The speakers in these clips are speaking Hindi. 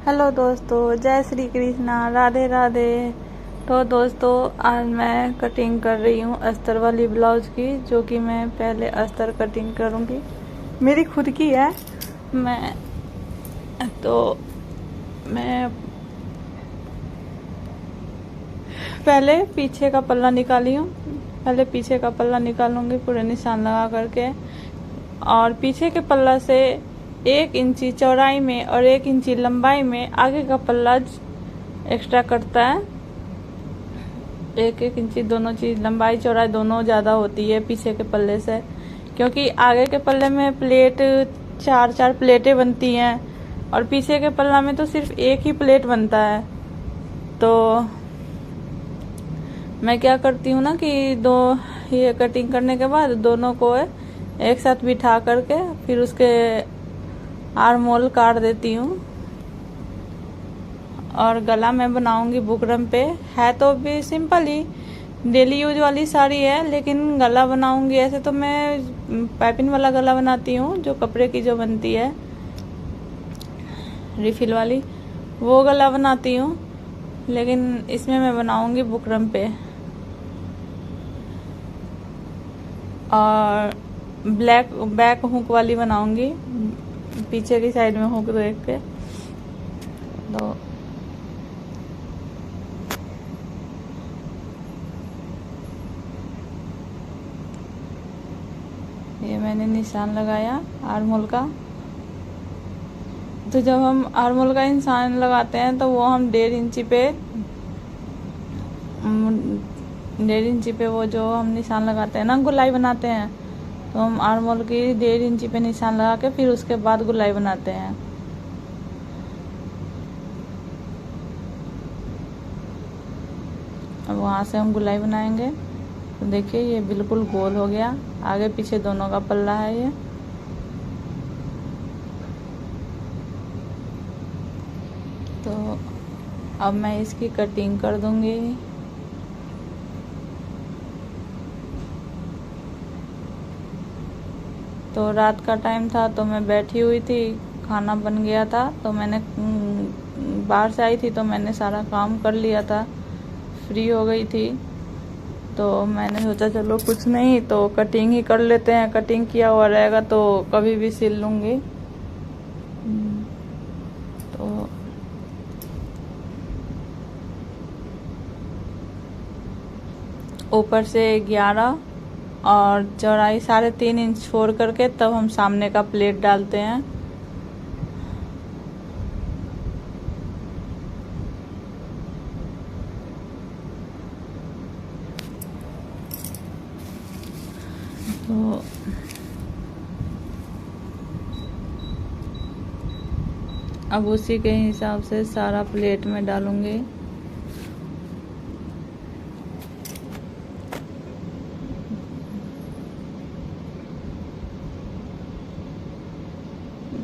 हेलो दोस्तों, जय श्री कृष्णा, राधे राधे। तो दोस्तों, आज मैं कटिंग कर रही हूँ अस्तर वाली ब्लाउज की, जो कि मैं पहले अस्तर कटिंग करूँगी। मेरी खुद की है। मैं पहले पीछे का पल्ला निकाली हूँ। पहले पीछे का पल्ला निकालूंगी पूरे निशान लगा करके, और पीछे के पल्ला से 1 इंची चौड़ाई में और 1 इंची लंबाई में आगे का पल्ला एक्स्ट्रा कटता है। 1 इंची दोनों चीज, लंबाई चौड़ाई दोनों ज़्यादा होती है पीछे के पल्ले से, क्योंकि आगे के पल्ले में प्लेट 4 प्लेटें बनती हैं और पीछे के पल्ला में तो सिर्फ 1 ही प्लेट बनता है। तो मैं क्या करती हूँ ना कि ये कटिंग करने के बाद दोनों को एक साथ बिठा करके फिर उसके आर्म होल काट देती हूँ। और गला मैं बनाऊंगी बुकरम पे। है तो भी सिंपल ही डेली यूज वाली साड़ी है, लेकिन गला बनाऊंगी ऐसे तो मैं पाइपिंग वाला गला बनाती हूँ, जो कपड़े की जो बनती है रिफिल वाली, वो गला बनाती हूँ। लेकिन इसमें मैं बनाऊंगी बुकरम पे, और बैक हुक वाली बनाऊंगी, पीछे की साइड में हुक देख के। तो ये मैंने निशान लगाया आर्म होल का। तो जब हम आर्म होल का निशान लगाते हैं तो वो हम 1.5 इंची पे वो जो हम निशान लगाते हैं ना, गुलाई बनाते हैं, तो हम आर्म होल की 1.5 इंची पे निशान लगा के फिर उसके बाद गुलाई बनाते हैं। अब वहाँ से हम गुलाई बनाएंगे। तो देखिए ये बिल्कुल गोल हो गया, आगे पीछे दोनों का पल्ला है ये। तो अब मैं इसकी कटिंग कर दूंगी। तो रात का टाइम था, तो मैं बैठी हुई थी, खाना बन गया था, तो मैंने बाहर से आई थी तो मैंने सारा काम कर लिया था, फ्री हो गई थी। तो मैंने सोचा चलो कुछ नहीं तो कटिंग ही कर लेते हैं, कटिंग किया हुआ रहेगा तो कभी भी सिल लूँगी। तो ऊपर से 11 और चौड़ाई 3.5 इंच छोड़ करके तब हम सामने का प्लेट डालते हैं। तो अब उसी के हिसाब से सारा प्लेट में डालूंगी।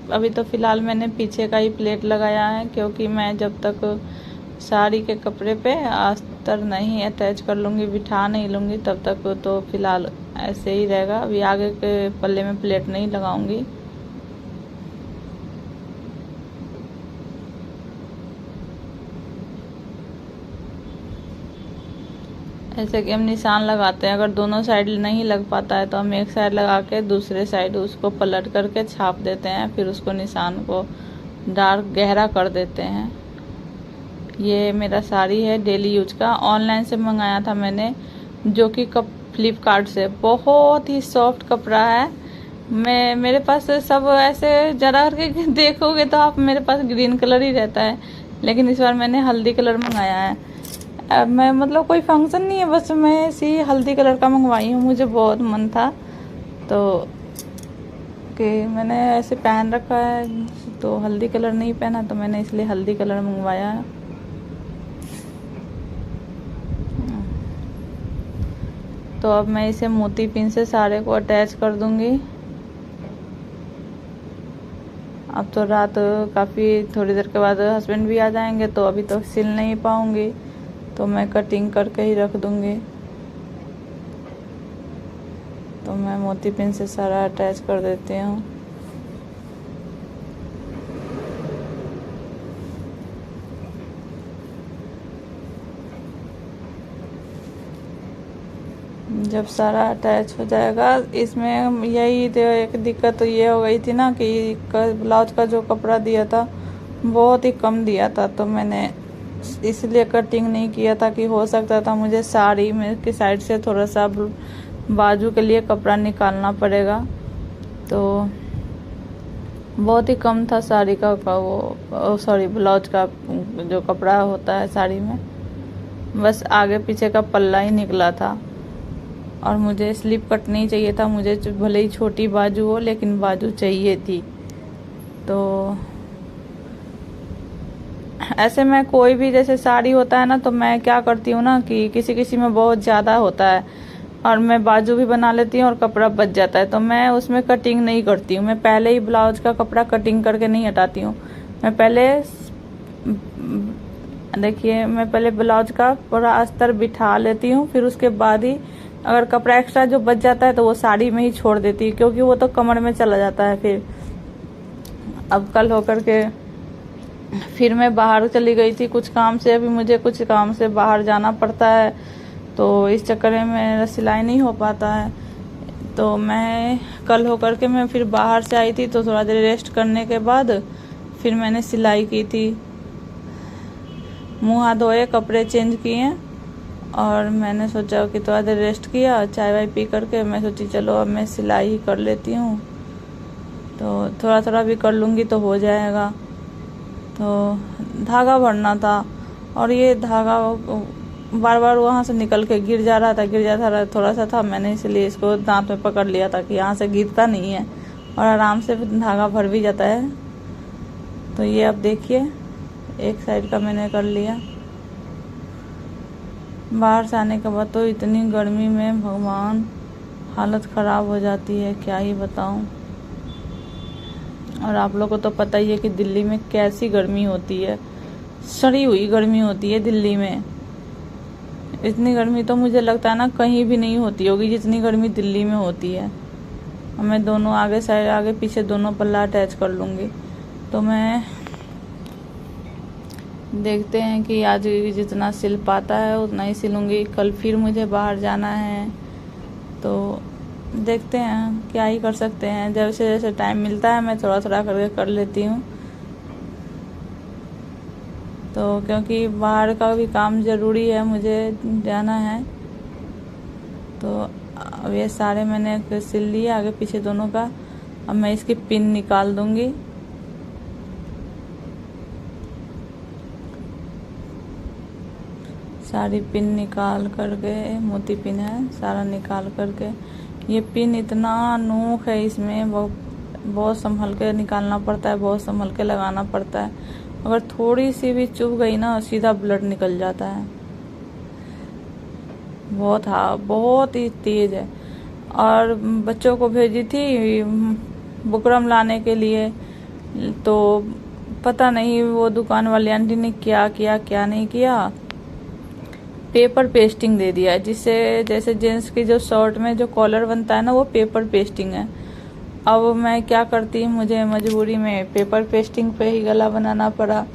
अभी तो फिलहाल मैंने पीछे का ही प्लेट लगाया है, क्योंकि मैं जब तक साड़ी के कपड़े पे अस्तर नहीं अटैच कर लूँगी, बिठा नहीं लूँगी, तब तक तो फिलहाल ऐसे ही रहेगा। अभी आगे के पल्ले में प्लेट नहीं लगाऊंगी। ऐसे कि हम निशान लगाते हैं, अगर दोनों साइड नहीं लग पाता है तो हम एक साइड लगा के दूसरे साइड उसको पलट करके छाप देते हैं, फिर उसको निशान को डार्क गहरा कर देते हैं। ये मेरा साड़ी है डेली यूज का, ऑनलाइन से मंगाया था मैंने, जो कि फ्लिपकार्ट से। बहुत ही सॉफ्ट कपड़ा है। मेरे पास सब ऐसे जरा करके देखोगे तो आप, मेरे पास ग्रीन कलर ही रहता है, लेकिन इस बार मैंने हल्दी कलर मंगाया है। मैं मतलब कोई फंक्शन नहीं है, बस मैं ऐसी हल्दी कलर का मंगवाई हूँ, मुझे बहुत मन था तो कि मैंने ऐसे पहन रखा है, तो हल्दी कलर नहीं पहना तो मैंने इसलिए हल्दी कलर मंगवाया है। तो अब मैं इसे मोती पिन से सारे को अटैच कर दूंगी। अब तो रात काफ़ी थोड़ी देर के बाद हस्बैंड भी आ जाएंगे, तो अभी तो सिल नहीं पाऊंगी, तो मैं कटिंग करके ही रख दूंगी। तो मैं मोती पिन से सारा अटैच कर देती हूँ। जब सारा अटैच हो जाएगा, इसमें यही तो एक दिक्कत तो ये हो गई थी ना कि ब्लाउज का जो कपड़ा दिया था बहुत ही कम दिया था, तो मैंने इसलिए कटिंग नहीं किया था कि हो सकता था मुझे साड़ी में की साइड से थोड़ा सा बाजू के लिए कपड़ा निकालना पड़ेगा। तो बहुत ही कम था साड़ी का वो सॉरी ब्लाउज का जो कपड़ा होता है साड़ी में, बस आगे पीछे का पल्ला ही निकला था। और मुझे स्लिप कट नहीं चाहिए था, मुझे भले ही छोटी बाजू हो लेकिन बाजू चाहिए थी। तो ऐसे में कोई भी जैसे साड़ी होता है ना, तो मैं क्या करती हूँ ना कि किसी किसी में बहुत ज़्यादा होता है और मैं बाजू भी बना लेती हूँ और कपड़ा बच जाता है, तो मैं उसमें कटिंग नहीं करती हूँ। मैं पहले ही ब्लाउज का कपड़ा कटिंग करके नहीं हटाती हूँ। मैं पहले देखिए, मैं पहले ब्लाउज का पूरा अस्तर बिठा लेती हूँ, फिर उसके बाद ही अगर कपड़ा एक्स्ट्रा जो बच जाता है तो वो साड़ी में ही छोड़ देती हूँ, क्योंकि वो तो कमर में चला जाता है। फिर अब कल होकर के फिर मैं बाहर चली गई थी कुछ काम से, अभी मुझे कुछ काम से बाहर जाना पड़ता है, तो इस चक्कर में मेरा सिलाई नहीं हो पाता है। तो मैं कल होकर के मैं फिर बाहर से आई थी, तो थोड़ा देर रेस्ट करने के बाद फिर मैंने सिलाई की थी। मुँह हाथ धोए, कपड़े चेंज किए और मैंने सोचा कि थोड़ा देर रेस्ट किया, चाय वाय पी करके मैं सोची चलो अब मैं सिलाई कर लेती हूँ, तो थोड़ा थोड़ा भी कर लूँगी तो हो जाएगा। तो धागा भरना था और ये धागा बार बार वहाँ से निकल के गिर जा रहा था, थोड़ा सा था, मैंने इसलिए इसको दांत में पकड़ लिया था कि यहाँ से गिरता नहीं है और आराम से धागा भर भी जाता है। तो ये अब देखिए एक साइड का मैंने कर लिया। बाहर से आने के बाद तो इतनी गर्मी में भगवान हालत ख़राब हो जाती है, क्या ही बताऊं। और आप लोगों को तो पता ही है कि दिल्ली में कैसी गर्मी होती है, सड़ी हुई गर्मी होती है दिल्ली में। इतनी गर्मी तो मुझे लगता है ना कहीं भी नहीं होती होगी जितनी गर्मी दिल्ली में होती है। मैं दोनों आगे साइड आगे पीछे दोनों पल्ला अटैच कर लूँगी। तो मैं देखते हैं कि आज जितना सिल पाता है उतना ही सिलूँगी। कल फिर मुझे बाहर जाना है, तो देखते हैं क्या ही कर सकते हैं। जैसे जैसे टाइम मिलता है मैं थोड़ा थोड़ा करके कर लेती हूँ। तो क्योंकि बाहर का भी काम ज़रूरी है, मुझे जाना है। तो अब ये सारे मैंने सिल लिए आगे पीछे दोनों का। अब मैं इसकी पिन निकाल दूँगी। सारी पिन निकाल करके, मोती पिन है, सारा निकाल करके। ये पिन इतना नोक है इसमें, बहुत संभल के निकालना पड़ता है, बहुत संभल के लगाना पड़ता है। अगर थोड़ी सी भी चुभ गई ना सीधा ब्लड निकल जाता है। बहुत ही तेज है। और बच्चों को भेजी थी बुकरम लाने के लिए, तो पता नहीं वो दुकान वाली आंटी ने क्या किया क्या नहीं किया, पेपर पेस्टिंग दे दिया है, जिससे जैसे जेंट्स की जो शर्ट में जो कॉलर बनता है ना वो पेपर पेस्टिंग है। अब मैं क्या करती, मुझे मजबूरी में पेपर पेस्टिंग पे ही गला बनाना पड़ा,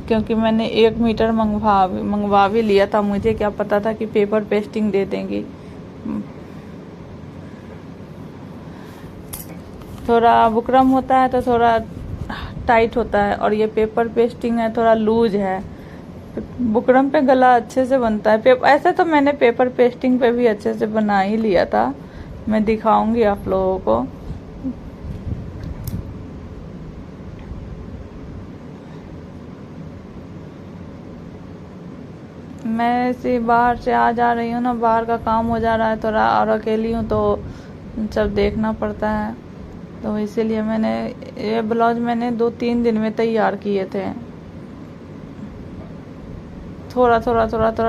क्योंकि मैंने 1 मीटर मंगवा भी लिया था। मुझे क्या पता था कि पेपर पेस्टिंग दे देंगी। थोड़ा बुकरम होता है तो थोड़ा टाइट होता है और ये पेपर पेस्टिंग है थोड़ा लूज है। बुकरम पे गला अच्छे से बनता है। ऐसे तो मैंने पेपर पेस्टिंग पे भी अच्छे से बना ही लिया था, मैं दिखाऊंगी आप लोगों को। मैं ऐसे बाहर से आ जा रही हूँ ना, बाहर का काम हो जा रहा है थोड़ा, और अकेली हूँ तो सब देखना पड़ता है। तो इसीलिए मैंने ये ब्लाउज मैंने 2-3 दिन में तैयार किए थे। थोड़ा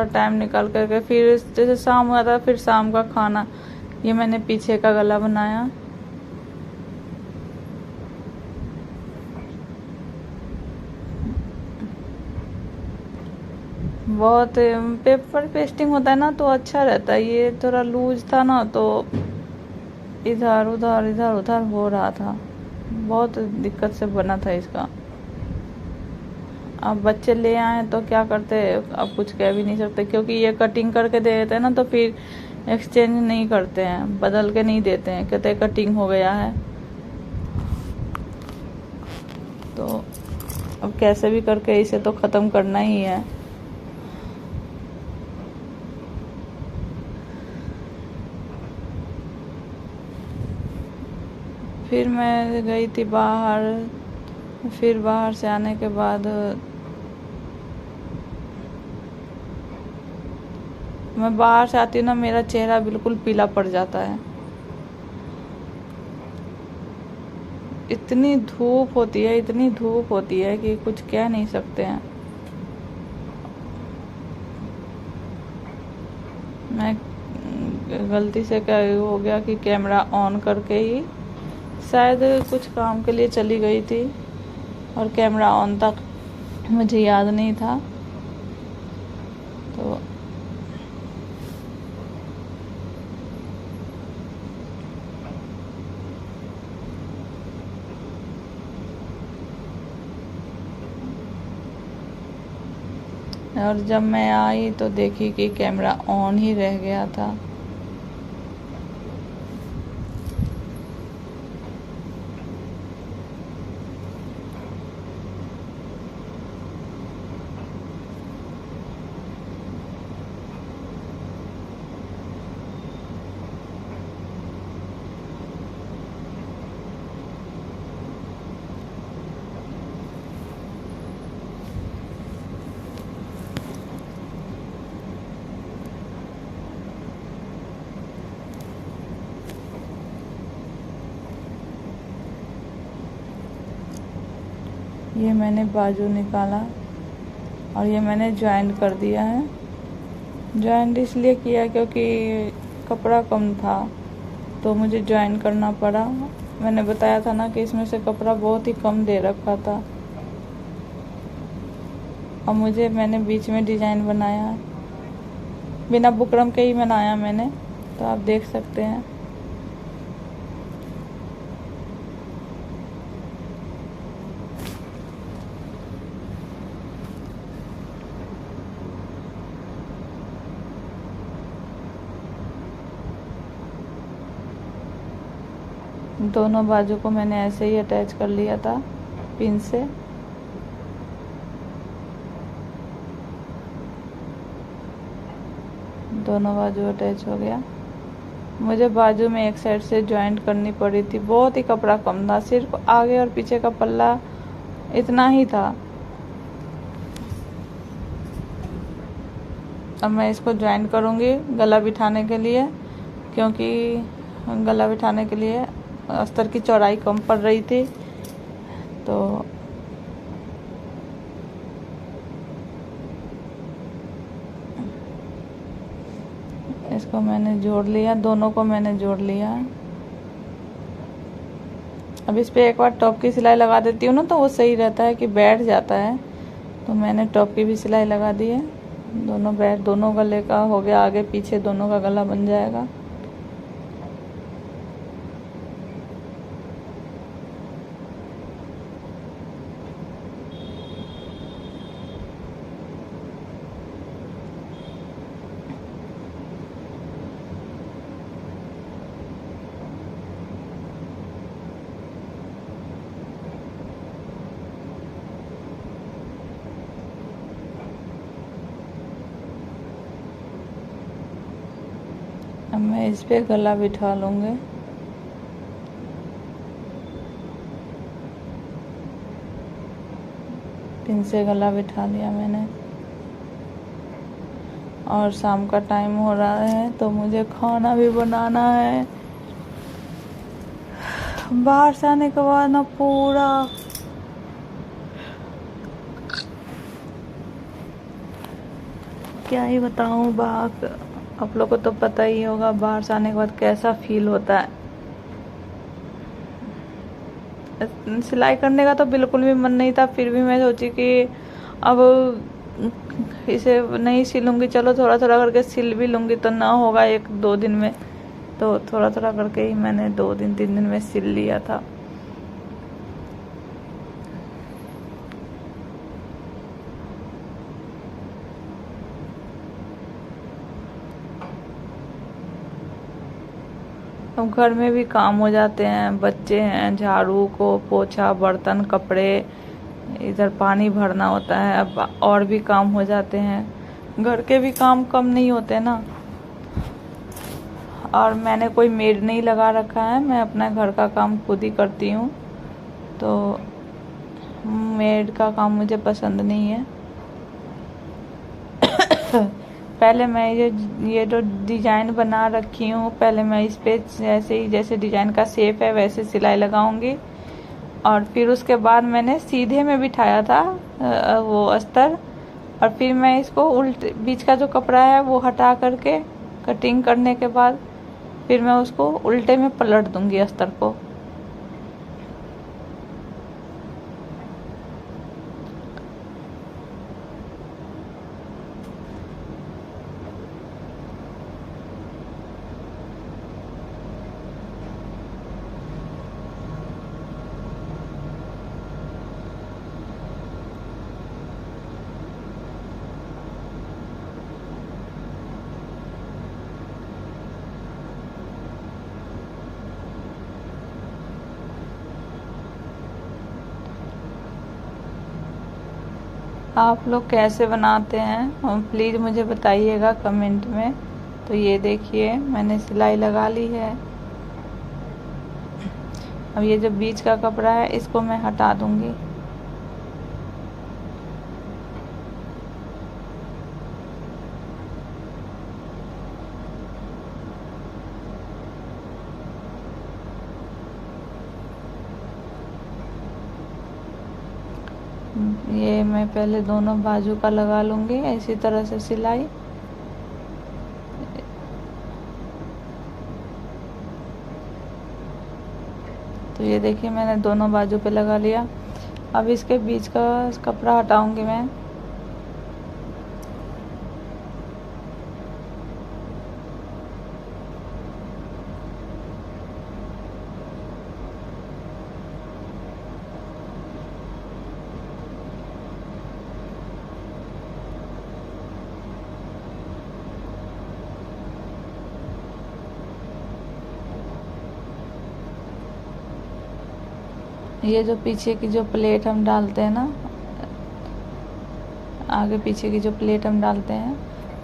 टाइम निकाल करके, फिर जैसे शाम हुआ था फिर शाम का खाना, ये मैंने पीछे का गला बनाया। बहुत पेपर पेस्टिंग होता है ना तो अच्छा रहता है। ये थोड़ा लूज था ना तो इधर उधर हो रहा था, बहुत दिक्कत से बना था इसका। अब बच्चे ले आए तो क्या करते, अब कुछ कह भी नहीं सकते, क्योंकि ये कटिंग करके दे देते हैं ना, तो फिर एक्सचेंज नहीं करते हैं, बदल के नहीं देते हैं, कहते हैं कटिंग हो गया है। तो अब कैसे भी करके इसे तो ख़त्म करना ही है। फिर मैं गई थी बाहर, फिर बाहर से आने के बाद मैं बाहर से आती हूँ ना, मेरा चेहरा बिल्कुल पीला पड़ जाता है। इतनी धूप होती है, इतनी धूप होती है कि कुछ कह नहीं सकते हैं। मैं गलती से क्या हो गया कि कैमरा ऑन करके ही शायद कुछ काम के लिए चली गई थी, और कैमरा ऑन तक मुझे याद नहीं था। तो और जब मैं आई तो देखी कि कैमरा ऑन ही रह गया था। ये मैंने बाजू निकाला और ये मैंने जॉइंट कर दिया है। जॉइंट इसलिए किया क्योंकि कपड़ा कम था, तो मुझे जॉइंट करना पड़ा। मैंने बताया था ना कि इसमें से कपड़ा बहुत ही कम दे रखा था। और मैंने बीच में डिज़ाइन बनाया, बिना बुकरम के ही बनाया मैंने, तो आप देख सकते हैं। दोनों बाजू को मैंने ऐसे ही अटैच कर लिया था पिन से। दोनों बाजू अटैच हो गया। मुझे बाजू में एक साइड से जॉइंट करनी पड़ी थी, बहुत ही कपड़ा कम था, सिर्फ आगे और पीछे का पल्ला इतना ही था। अब मैं इसको जॉइंट करूँगी गला बिठाने के लिए, क्योंकि गला बिठाने के लिए अस्तर की चौड़ाई कम पड़ रही थी। तो इसको मैंने जोड़ लिया, दोनों को मैंने जोड़ लिया। अब इस पे एक बार टॉप की सिलाई लगा देती हूँ ना, तो वो सही रहता है कि बैठ जाता है। तो मैंने टॉप की भी सिलाई लगा दी है। दोनों गले का हो गया, आगे पीछे दोनों का गला बन जाएगा। अब मैं इस पे गला बिठा लूँगी। पिन से गला बिठा लिया मैंने। और शाम का टाइम हो रहा है, तो मुझे खाना भी बनाना है। बाहर से आने के बाद ना पूरा क्या ही बताऊँ, आप लोग को तो पता ही होगा बाहर से आने के बाद कैसा फील होता है। सिलाई करने का तो बिल्कुल भी मन नहीं था, फिर भी मैं सोची कि अब इसे नहीं सिलूँगी, चलो थोड़ा थोड़ा करके सिल भी लूँगी, तो ना होगा 1-2 दिन में। तो थोड़ा थोड़ा करके ही मैंने 2 दिन 3 दिन में सिल लिया था। अब घर में भी काम हो जाते हैं, बच्चे हैं, झाड़ू को पोछा, बर्तन, कपड़े, इधर पानी भरना होता है, अब और भी काम हो जाते हैं। घर के भी काम कम नहीं होते ना। और मैंने कोई मेड नहीं लगा रखा है, मैं अपना घर का काम खुद ही करती हूँ, तो मेड का काम मुझे पसंद नहीं है। पहले मैं ये जो डिज़ाइन बना रखी हूँ, पहले मैं इस पे जैसे डिज़ाइन का शेप है वैसे सिलाई लगाऊंगी, और फिर उसके बाद मैंने सीधे में बिठाया था वो अस्तर, और फिर मैं इसको उल्टे बीच का जो कपड़ा है वो हटा करके कटिंग करने के बाद फिर मैं उसको उल्टे में पलट दूंगी अस्तर को। आप लोग कैसे बनाते हैं प्लीज़ मुझे बताइएगा कमेंट में। तो ये देखिए मैंने सिलाई लगा ली है। अब ये जो बीच का कपड़ा है इसको मैं हटा दूंगी। ये मैं पहले दोनों बाजू का लगा लूंगी इसी तरह से सिलाई। तो ये देखिए मैंने दोनों बाजू पे लगा लिया। अब इसके बीच का कपड़ा हटाऊंगी मैं। ये जो पीछे की जो प्लेट हम डालते हैं ना, आगे पीछे की जो प्लेट हम डालते हैं,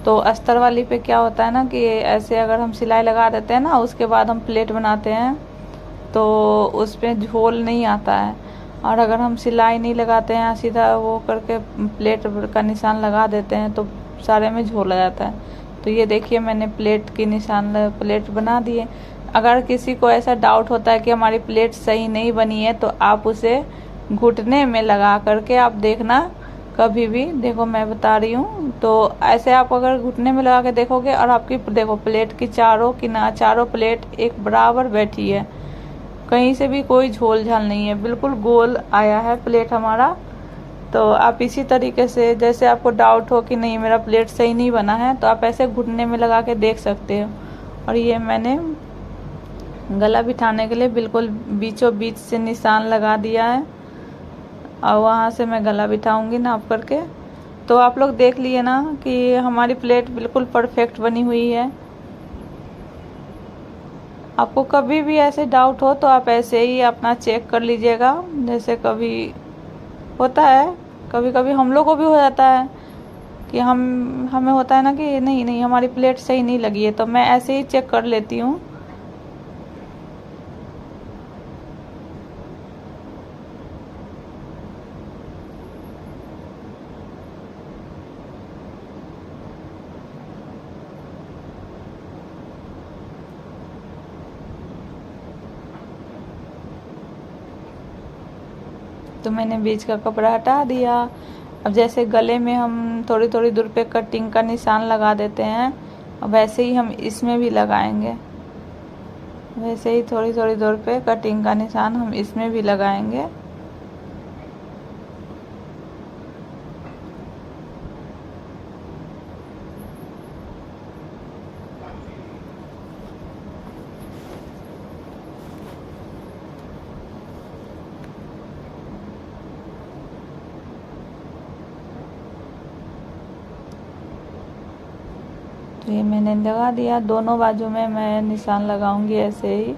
तो अस्तर वाली पे क्या होता है ना कि ऐसे अगर हम सिलाई लगा देते हैं ना उसके बाद हम प्लेट बनाते हैं तो उस पर झोल नहीं आता है। और अगर हम सिलाई नहीं लगाते हैं सीधा वो करके प्लेट का निशान लगा देते हैं तो सारे में झोल आ जाता है। तो ये देखिए मैंने प्लेट की निशान प्लेट बना दिए। अगर किसी को ऐसा डाउट होता है कि हमारी प्लेट सही नहीं बनी है तो आप उसे घुटने में लगा करके आप देखना कभी भी। देखो मैं बता रही हूँ, तो ऐसे आप अगर घुटने में लगा के देखोगे और आपकी देखो प्लेट की चारों प्लेट एक बराबर बैठी है, कहीं से भी कोई झोल झाल नहीं है, बिल्कुल गोल आया है प्लेट हमारा। तो आप इसी तरीके से जैसे आपको डाउट हो कि नहीं मेरा प्लेट सही नहीं बना है तो आप ऐसे घुटने में लगा के देख सकते हो। और ये मैंने गला बिठाने के लिए बिल्कुल बीचों बीच से निशान लगा दिया है और वहाँ से मैं गला बिठाऊंगी नाप करके। तो आप लोग देख लिए ना कि हमारी प्लेट बिल्कुल परफेक्ट बनी हुई है। आपको कभी भी ऐसे डाउट हो तो आप ऐसे ही अपना चेक कर लीजिएगा। जैसे कभी होता है, कभी कभी हम लोग को भी हो जाता है कि हमें होता है ना कि नहीं हमारी प्लेट सही नहीं लगी है, तो मैं ऐसे ही चेक कर लेती हूँ। तो मैंने बीच का कपड़ा हटा दिया। अब जैसे गले में हम थोड़ी थोड़ी दूर पे कटिंग का निशान लगा देते हैं, अब वैसे ही हम इसमें भी लगाएंगे। वैसे ही थोड़ी थोड़ी दूर पे कटिंग का निशान हम इसमें भी लगाएंगे। तो ये मैंने लगा दिया, दोनों बाजू में मैं निशान लगाऊंगी ऐसे ही।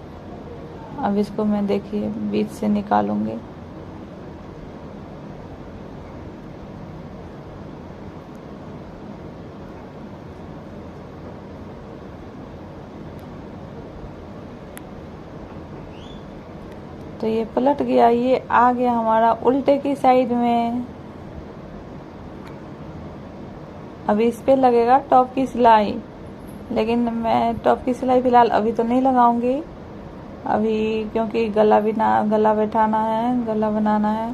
अब इसको मैं देखिए बीच से निकालूंगी। तो ये पलट गया, ये आ गया हमारा उल्टे की साइड में। अभी इस पे लगेगा टॉप की सिलाई, लेकिन मैं टॉप की सिलाई फिलहाल अभी तो नहीं लगाऊंगी अभी, क्योंकि गला बैठाना है, गला बनाना है।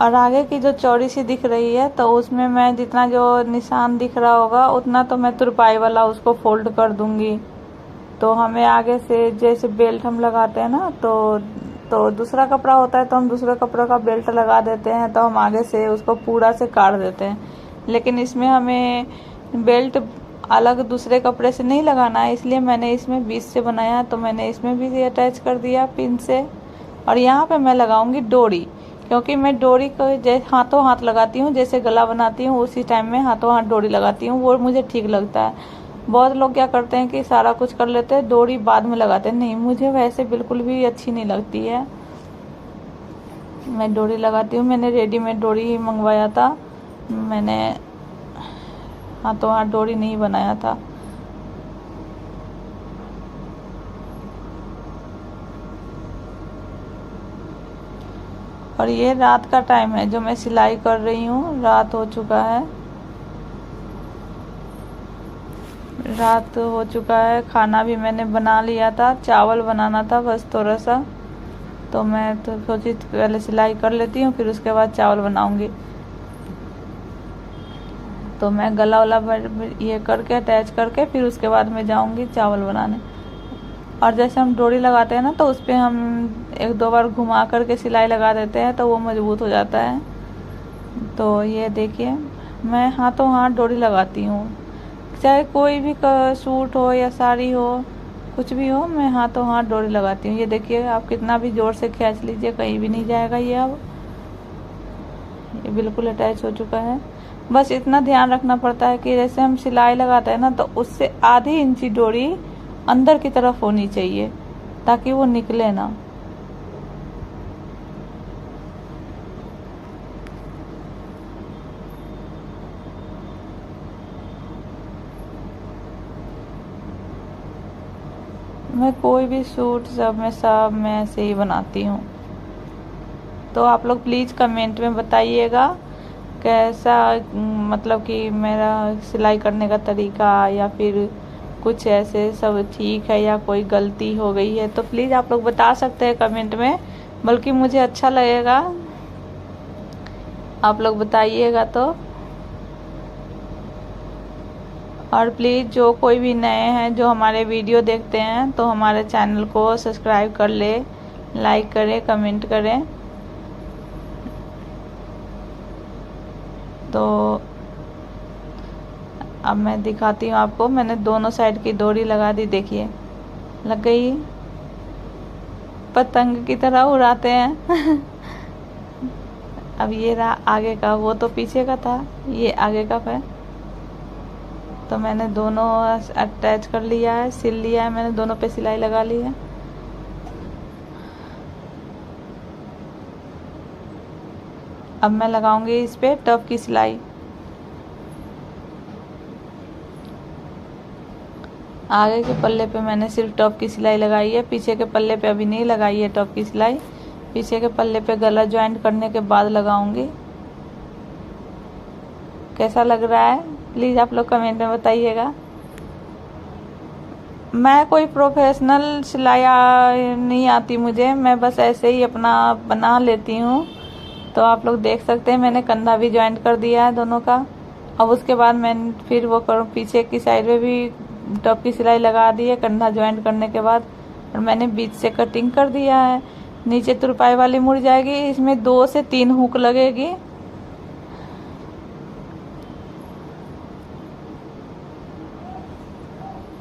और आगे की जो चौड़ी सी दिख रही है तो उसमें मैं जितना जो निशान दिख रहा होगा उतना तो मैं तुरपाई वाला उसको फोल्ड कर दूंगी। तो हमें आगे से जैसे बेल्ट हम लगाते हैं ना, तो दूसरा कपड़ा होता है तो हम दूसरे कपड़े का बेल्ट लगा देते हैं, तो हम आगे से उसको पूरा से काट देते हैं। लेकिन इसमें हमें बेल्ट अलग दूसरे कपड़े से नहीं लगाना है, इसलिए मैंने इसमें बीच से बनाया, तो मैंने इसमें भी अटैच कर दिया पिन से। और यहाँ पे मैं लगाऊंगी डोरी, क्योंकि मैं डोरी को जैसे हाथों हाथ लगाती हूँ, जैसे गला बनाती हूँ उसी टाइम में हाथों हाथ डोरी लगाती हूँ, वो मुझे ठीक लगता है। बहुत लोग क्या करते हैं कि सारा कुछ कर लेते हैं, डोरी बाद में लगाते हैं, नहीं, मुझे वैसे बिल्कुल भी अच्छी नहीं लगती है। मैं डोरी लगाती हूँ, मैंने रेडीमेड डोरी ही मंगवाया था, मैंने हाथों हाथ डोरी नहीं बनाया था। और ये रात का टाइम है जो मैं सिलाई कर रही हूँ, रात हो चुका है, खाना भी मैंने बना लिया था, चावल बनाना था बस थोड़ा सा, तो मैं तो सोची पहले सिलाई कर लेती हूँ फिर उसके बाद चावल बनाऊंगी। तो मैं गला वाला ये करके अटैच करके फिर उसके बाद मैं जाऊंगी चावल बनाने। और जैसे हम डोरी लगाते हैं ना, तो उस पर हम 1-2 बार घुमा करके सिलाई लगा देते हैं तो वो मजबूत हो जाता है। तो ये देखिए मैं हाथों हाथ डोरी लगाती हूँ, चाहे कोई भी सूट हो या साड़ी हो, कुछ भी हो, मैं हाथों हाथ डोरी लगाती हूँ। ये देखिए आप कितना भी जोर से खींच लीजिए कहीं भी नहीं जाएगा ये। अब ये बिल्कुल अटैच हो चुका है। बस इतना ध्यान रखना पड़ता है कि जैसे हम सिलाई लगाते हैं ना, तो उससे आधी इंची डोरी अंदर की तरफ होनी चाहिए ताकि वो निकले ना। मैं कोई भी सूट सब मैं ऐसे ही बनाती हूँ। तो आप लोग प्लीज़ कमेंट में बताइएगा कैसा, मतलब कि मेरा सिलाई करने का तरीका या फिर कुछ ऐसे सब ठीक है या कोई गलती हो गई है, तो प्लीज़ आप लोग बता सकते हैं कमेंट में, बल्कि मुझे अच्छा लगेगा आप लोग बताइएगा तो। और प्लीज़ जो कोई भी नए हैं जो हमारे वीडियो देखते हैं तो हमारे चैनल को सब्सक्राइब कर ले, लाइक करें, कमेंट करें। तो अब मैं दिखाती हूँ आपको, मैंने दोनों साइड की डोरी लगा दी, देखिए लग गई, पतंग की तरह उड़ाते हैं। अब ये रहा आगे का, वो तो पीछे का था, ये आगे का है। तो मैंने दोनों अटैच कर लिया है, सिल लिया है, मैंने दोनों पे सिलाई लगा ली है। अब मैं लगाऊंगी इस पे टॉप की सिलाई। आगे के पल्ले पे मैंने सिर्फ टॉप की सिलाई लगाई है, पीछे के पल्ले पे अभी नहीं लगाई है टॉप की सिलाई। पीछे के पल्ले पे गला ज्वाइंट करने के बाद लगाऊंगी। कैसा लग रहा है प्लीज़ आप लोग कमेंट में बताइएगा। मैं कोई प्रोफेशनल सिलाई नहीं आती मुझे, मैं बस ऐसे ही अपना बना लेती हूँ। तो आप लोग देख सकते हैं मैंने कंधा भी ज्वाइंट कर दिया है दोनों का। अब उसके बाद मैं फिर वो पीछे की साइड में भी टॉप की सिलाई लगा दी है कंधा ज्वाइंट करने के बाद, और मैंने बीच से कटिंग कर दिया है। नीचे तुरपाई वाली मुड़ जाएगी, इसमें 2 से 3 हुक लगेगी।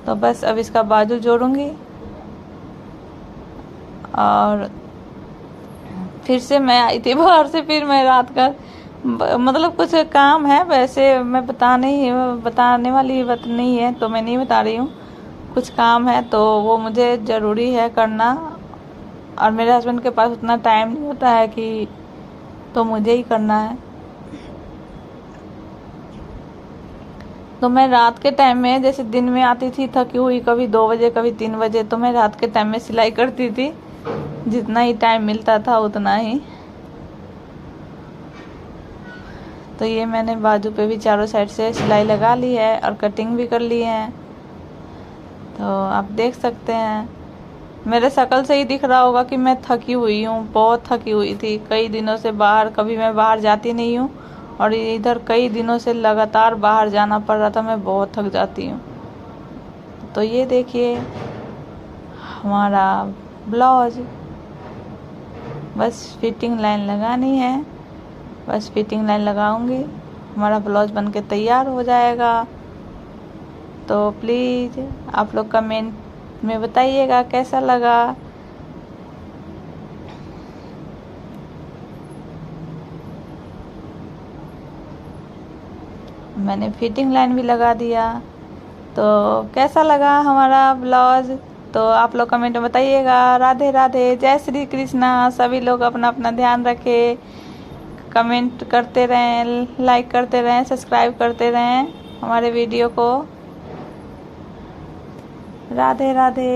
तो बस अब इसका बाजू जोड़ूंगी और फिर से मैं आई थी बाहर से, फिर मैं रात का मतलब कुछ काम है, वैसे मैं बताने वाली बात नहीं है तो मैं नहीं बता रही हूँ। कुछ काम है तो वो मुझे ज़रूरी है करना, और मेरे हस्बैंड के पास उतना टाइम नहीं होता है कि, तो मुझे ही करना है। तो मैं रात के टाइम में, जैसे दिन में आती थी थकी हुई, कभी 2 बजे कभी 3 बजे, तो मैं रात के टाइम में सिलाई करती थी, जितना ही टाइम मिलता था उतना ही। तो ये मैंने बाजू पे भी चारों साइड से सिलाई लगा ली है और कटिंग भी कर ली है, तो आप देख सकते हैं। मेरे शक्ल से ही दिख रहा होगा कि मैं थकी हुई हूँ, बहुत थकी हुई थी कई दिनों से। कभी मैं बाहर जाती नहीं हूँ, और इधर कई दिनों से लगातार बाहर जाना पड़ रहा था, मैं बहुत थक जाती हूँ। तो ये देखिए हमारा ब्लाउज, बस फिटिंग लाइन लगानी है, बस फिटिंग लाइन लगाऊंगी, हमारा ब्लाउज बन के तैयार हो जाएगा। तो प्लीज़ आप लोग कमेंट में बताइएगा कैसा लगा। मैंने फिटिंग लाइन भी लगा दिया। तो कैसा लगा हमारा ब्लाउज, तो आप लोग कमेंट में बताइएगा। राधे राधे, जय श्री कृष्णा। सभी लोग अपना अपना ध्यान रखें, कमेंट करते रहें, लाइक करते रहें, सब्सक्राइब करते रहें हमारे वीडियो को। राधे राधे।